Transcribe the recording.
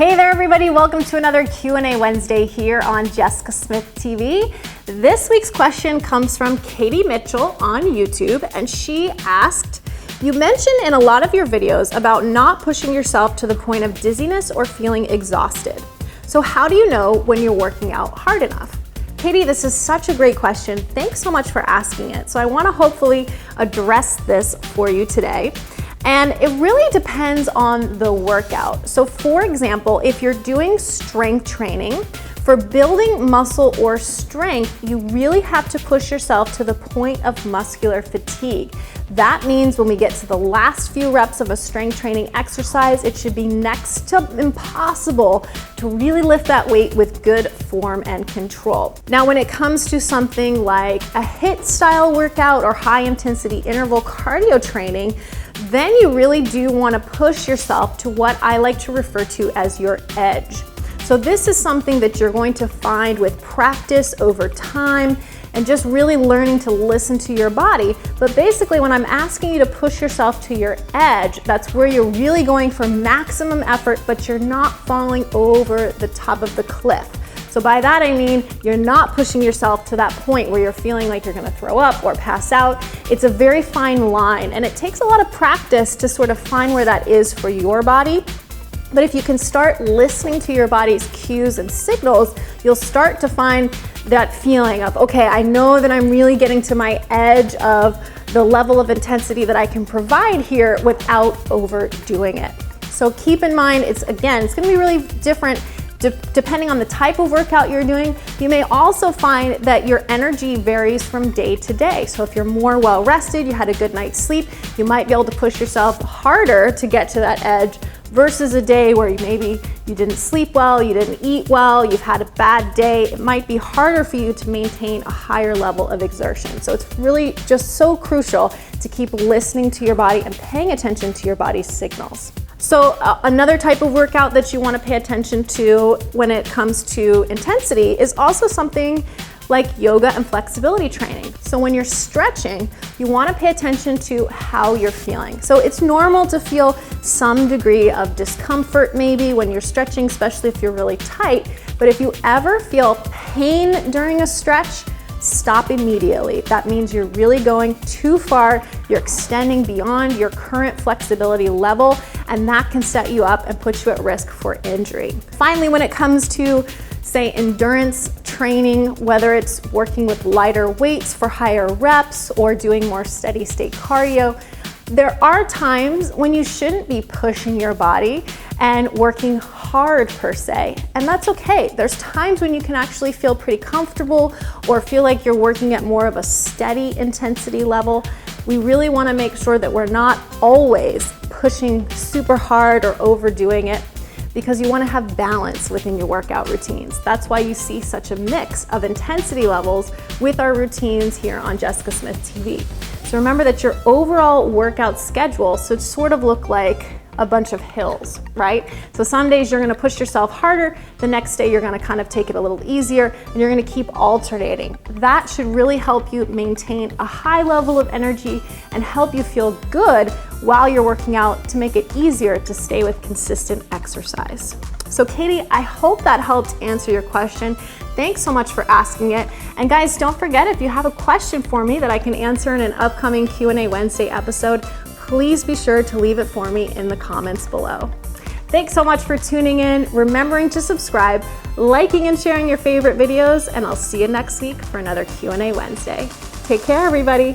Hey there everybody, welcome to another Q&A Wednesday here on Jessica Smith TV. This week's question comes from Katie Mitchell on YouTube, and she asked, you mentioned in a lot of your videos about not pushing yourself to the point of dizziness or feeling exhausted. So how do you know when you're working out hard enough? Katie, this is such a great question. Thanks so much for asking it. So I want to hopefully address this for you today. And it really depends on the workout. So for example, if you're doing strength training, for building muscle or strength, you really have to push yourself to the point of muscular fatigue. That means when we get to the last few reps of a strength training exercise, it should be next to impossible to really lift that weight with good form and control. Now, when it comes to something like a HIIT style workout or high intensity interval cardio training, then you really do want to push yourself to what I like to refer to as your edge. So this is something that you're going to find with practice over time and just really learning to listen to your body. But basically, when I'm asking you to push yourself to your edge, that's where you're really going for maximum effort, but you're not falling over the top of the cliff. So by that I mean you're not pushing yourself to that point where you're feeling like you're gonna throw up or pass out. It's a very fine line, and it takes a lot of practice to sort of find where that is for your body. But if you can start listening to your body's cues and signals, you'll start to find that feeling of, okay, I know that I'm really getting to my edge of the level of intensity that I can provide here without overdoing it. So keep in mind, it's gonna be really different depending on the type of workout you're doing. You may also find that your energy varies from day to day. So if you're more well rested, you had a good night's sleep, you might be able to push yourself harder to get to that edge versus a day where maybe you didn't sleep well, you didn't eat well, you've had a bad day. It might be harder for you to maintain a higher level of exertion. So it's really just so crucial to keep listening to your body and paying attention to your body's signals. So another type of workout that you want to pay attention to when it comes to intensity is also something like yoga and flexibility training. So when you're stretching, you want to pay attention to how you're feeling. So it's normal to feel some degree of discomfort maybe when you're stretching, especially if you're really tight. But if you ever feel pain during a stretch, stop immediately. That means you're really going too far, you're extending beyond your current flexibility level, and that can set you up and put you at risk for injury. Finally, when it comes to, say, endurance training, whether it's working with lighter weights for higher reps or doing more steady state cardio, there are times when you shouldn't be pushing your body and working hard per se, and that's okay. There's times when you can actually feel pretty comfortable or feel like you're working at more of a steady intensity level. We really want to make sure that we're not always pushing super hard or overdoing it, because you want to have balance within your workout routines. That's why you see such a mix of intensity levels with our routines here on Jessica Smith TV. So remember that your overall workout schedule should sort of look like a bunch of hills, right? So some days you're gonna push yourself harder, the next day you're gonna kind of take it a little easier, and you're gonna keep alternating. That should really help you maintain a high level of energy and help you feel good while you're working out to make it easier to stay with consistent exercise. So Katie, I hope that helped answer your question. Thanks so much for asking it. And guys, don't forget, if you have a question for me that I can answer in an upcoming Q&A Wednesday episode, please be sure to leave it for me in the comments below. Thanks so much for tuning in, remembering to subscribe, liking and sharing your favorite videos, and I'll see you next week for another Q&A Wednesday. Take care, everybody.